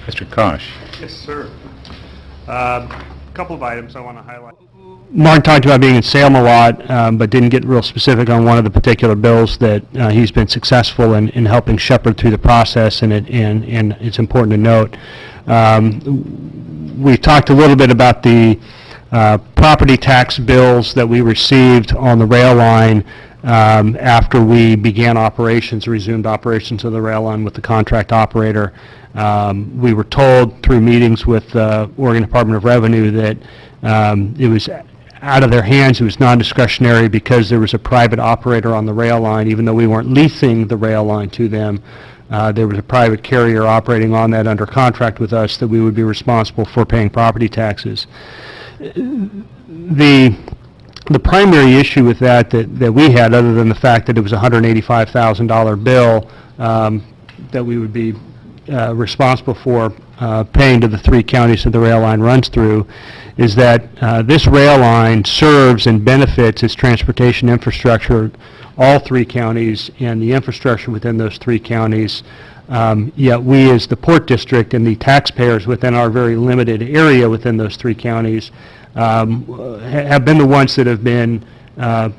Mr. Koch. Yes, sir. A couple of items I want to highlight. Mark talked about being in Salem a lot, but didn't get real specific on one of the particular bills that he's been successful in helping shepherd through the process, and it's important to note. We've talked a little bit about the property tax bills that we received on the rail line after we began operations, resumed operations of the rail line with the contract operator. We were told through meetings with Oregon Department of Revenue that it was out of their hands, it was non-discretionary because there was a private operator on the rail line. Even though we weren't leasing the rail line to them, there was a private carrier operating on that under contract with us that we would be responsible for paying property taxes. The primary issue with that we had, other than the fact that it was a $185,000 bill that we would be responsible for paying to the three counties that the rail line runs through, is that this rail line serves and benefits its transportation infrastructure, all three counties, and the infrastructure within those three counties. Yet we, as the Port District and the taxpayers within our very limited area within those three counties, have been the ones that have been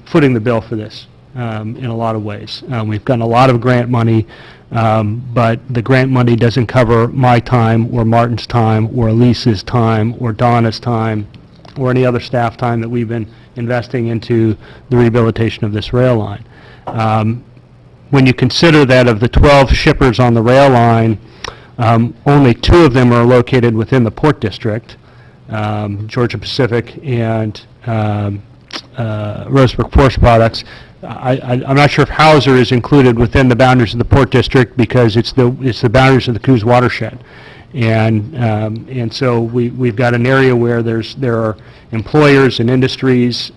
footing the bill for this in a lot of ways. We've gotten a lot of grant money, but the grant money doesn't cover my time or Martin's time or Lisa's time or Donna's time or any other staff time that we've been investing into the rehabilitation of this rail line. When you consider that of the 12 shippers on the rail line, only 2 of them are located within the Port District, Georgia Pacific and Rosebrook Forest Products. I'm not sure if Hauser is included within the boundaries of the Port District because it's the boundaries of the Coos watershed, and so we've got an area where there are employers and industries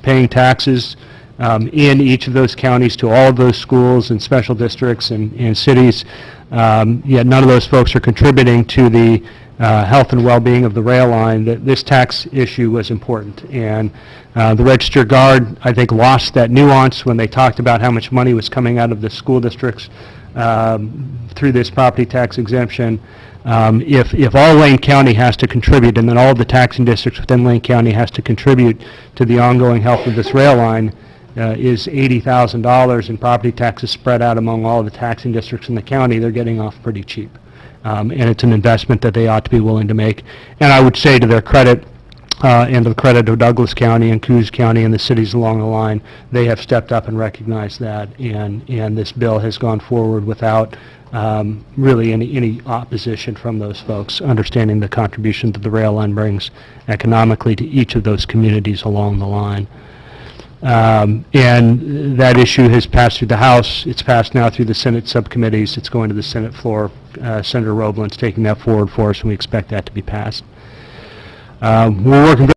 paying taxes in each of those counties to all of those schools and special districts and cities. Yet none of those folks are contributing to the health and well-being of the rail line. That this tax issue was important, and the Register Guard, I think, lost that nuance when they talked about how much money was coming out of the school districts through this property tax exemption. If all Lane County has to contribute, and then all of the taxing districts within Lane County has to contribute to the ongoing health of this rail line, is $80,000 in property taxes spread out among all of the taxing districts in the county, they're getting off pretty cheap. And it's an investment that they ought to be willing to make. And I would say, to their credit, and to the credit of Douglas County and Coos County and the cities along the line, they have stepped up and recognized that, and this bill has gone forward without really any opposition from those folks, understanding the contribution that the rail line brings economically to each of those communities along the line. And that issue has passed through the House. It's passed now through the Senate subcommittees. It's going to the Senate floor. Senator Roblin's taking that forward for us, and we expect that to be passed. We're working